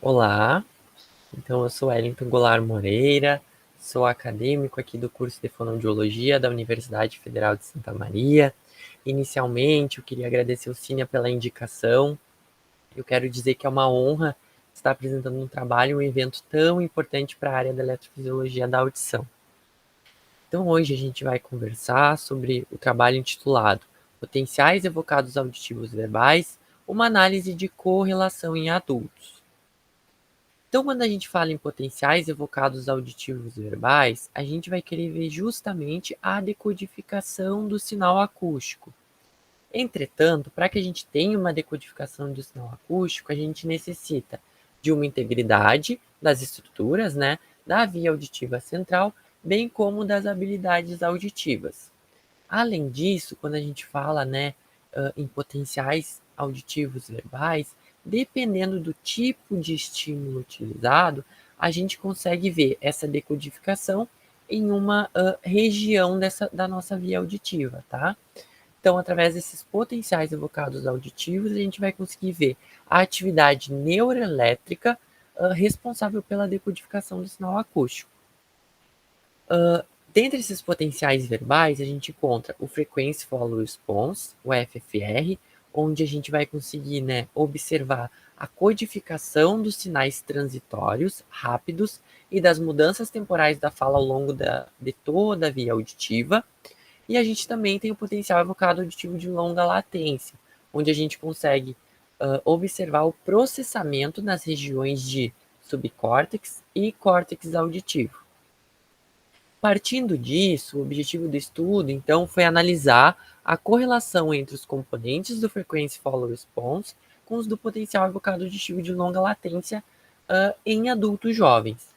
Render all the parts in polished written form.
Olá, então eu sou Wellington Goulart Moreira, sou acadêmico aqui do curso de Fonoaudiologia da Universidade Federal de Santa Maria. Inicialmente, eu queria agradecer o Cínea pela indicação. Eu quero dizer que é uma honra estar apresentando um trabalho, um evento tão importante para a área da eletrofisiologia da audição. Então hoje a gente vai conversar sobre o trabalho intitulado Potenciais evocados auditivos verbais, uma análise de correlação em adultos. Então, quando a gente fala em potenciais evocados auditivos verbais, a gente vai querer ver justamente a decodificação do sinal acústico. Entretanto, para que a gente tenha uma decodificação do sinal acústico, a gente necessita de uma integridade das estruturas, né, da via auditiva central, bem como das habilidades auditivas. Além disso, quando a gente fala, né, em potenciais auditivos verbais, dependendo do tipo de estímulo utilizado, a gente consegue ver essa decodificação em uma região da nossa via auditiva, tá? Então, através desses potenciais evocados auditivos, a gente vai conseguir ver a atividade neuroelétrica responsável pela decodificação do sinal acústico. Dentre esses potenciais verbais, a gente encontra o Frequency Follow Response, o FFR, onde a gente vai conseguir, né, observar a codificação dos sinais transitórios rápidos e das mudanças temporais da fala ao longo de toda a via auditiva. E a gente também tem o potencial evocado auditivo de longa latência, onde a gente consegue observar o processamento nas regiões de subcórtex e córtex auditivo. Partindo disso, o objetivo do estudo, então, foi analisar a correlação entre os componentes do Frequency Follow Response com os do potencial evocado auditivo de longa latência em adultos jovens.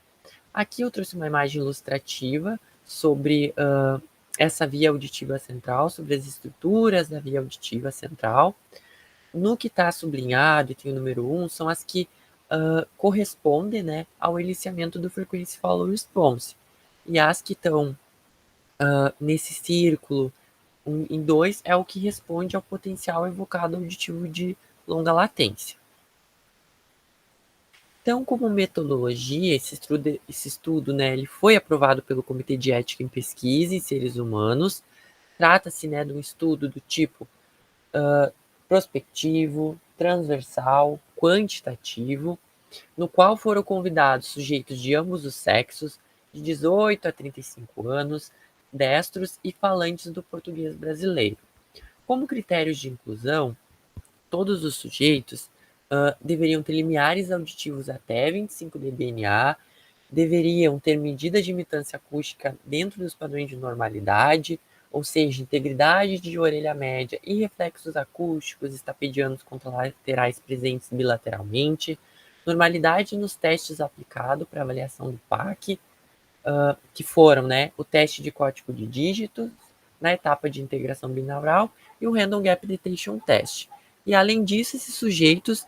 Aqui eu trouxe uma imagem ilustrativa sobre essa via auditiva central, sobre as estruturas da via auditiva central. No que está sublinhado, e tem o número 1, são as que correspondem, né, ao eliciamento do Frequency Follow Response. E as que estão nesse círculo em 2 é o que responde ao potencial evocado auditivo de longa latência. Então, como metodologia, esse estudo, né, ele foi aprovado pelo Comitê de Ética em Pesquisa em Seres Humanos. Trata-se, né, de um estudo do tipo prospectivo, transversal, quantitativo, no qual foram convidados sujeitos de ambos os sexos, de 18 a 35 anos, destros e falantes do português brasileiro. Como critérios de inclusão, todos os sujeitos deveriam ter limiares auditivos até 25 dBA, deveriam ter medidas de imitância acústica dentro dos padrões de normalidade, ou seja, integridade de orelha média e reflexos acústicos estapedianos contralaterais presentes bilateralmente, normalidade nos testes aplicados para avaliação do PAC, que foram, né, o teste de código de dígitos na etapa de integração binaural e o Random Gap Detection Test. E além disso, esses sujeitos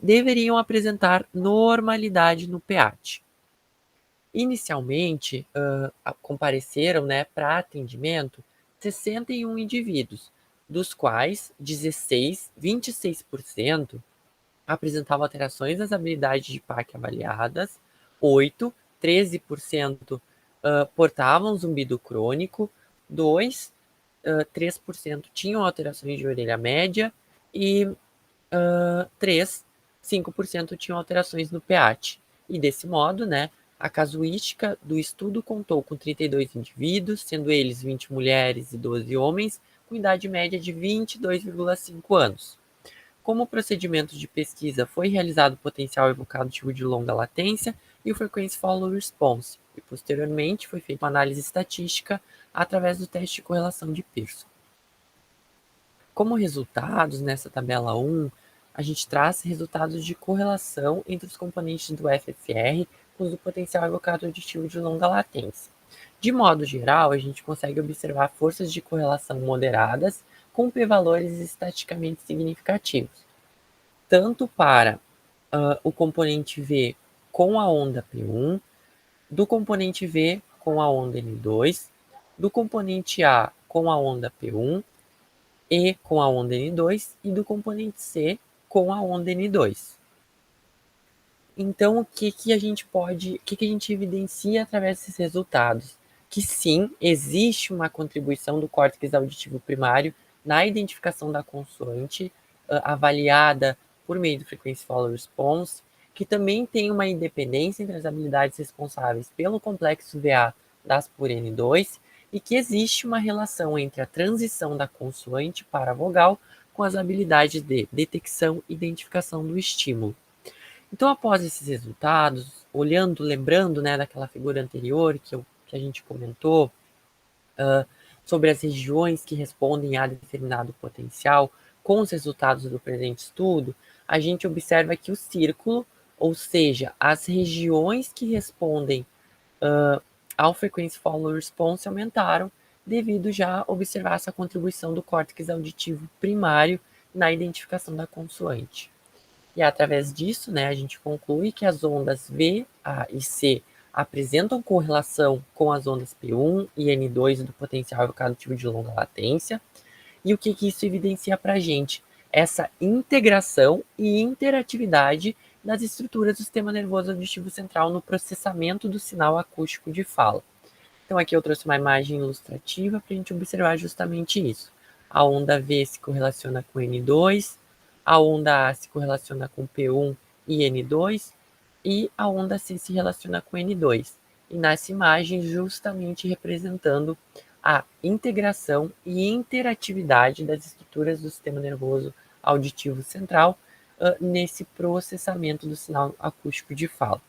deveriam apresentar normalidade no PEAT. Inicialmente, compareceram, né, para atendimento 61 indivíduos, dos quais 26% apresentavam alterações nas habilidades de PAC avaliadas, 13% portavam zumbido crônico, 3% tinham alterações de orelha média e 5% tinham alterações no PEAT. E desse modo, né, a casuística do estudo contou com 32 indivíduos, sendo eles 20 mulheres e 12 homens, com idade média de 22,5 anos. Como o procedimento de pesquisa foi realizado o potencial evocado de longa latência e o Frequency Follow Response, e posteriormente foi feita uma análise estatística através do teste de correlação de Pearson. Como resultados, nessa tabela 1, a gente traz resultados de correlação entre os componentes do FFR com os do potencial evocado auditivo de longa latência. De modo geral, a gente consegue observar forças de correlação moderadas com p-valores estatisticamente significativos, tanto para o componente V com a onda P1, do componente V com a onda N2, do componente A com a onda P1, E com a onda N2 e do componente C com a onda N2. Então, o que a gente evidencia através desses resultados? Que sim, existe uma contribuição do córtex auditivo primário na identificação da consoante, avaliada por meio do Frequency Follow Response, que também tem uma independência entre as habilidades responsáveis pelo complexo VA das por N2, e que existe uma relação entre a transição da consoante para a vogal com as habilidades de detecção e identificação do estímulo. Então, após esses resultados, olhando, lembrando, né, daquela figura anterior que a gente comentou, sobre as regiões que respondem a determinado potencial, com os resultados do presente estudo, a gente observa que o círculo, ou seja, as regiões que respondem ao Frequency Follow Response aumentaram, devido já a observar essa contribuição do córtex auditivo primário na identificação da consoante. E através disso, né, a gente conclui que as ondas V, A e C apresentam correlação com as ondas P1 e N2 do potencial evocativo de longa latência. E o que isso evidencia para a gente? Essa integração e interatividade das estruturas do sistema nervoso auditivo central no processamento do sinal acústico de fala. Então aqui eu trouxe uma imagem ilustrativa para a gente observar justamente isso. A onda V se correlaciona com N2, a onda A se correlaciona com P1 e N2, e a onda C se relaciona com N2. E nessa imagem justamente representando a integração e interatividade das estruturas do sistema nervoso auditivo central nesse processamento do sinal acústico de fala.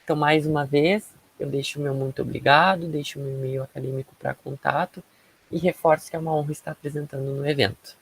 Então, mais uma vez, eu deixo o meu muito obrigado, deixo o meu e-mail acadêmico para contato e reforço que é uma honra estar apresentando no evento.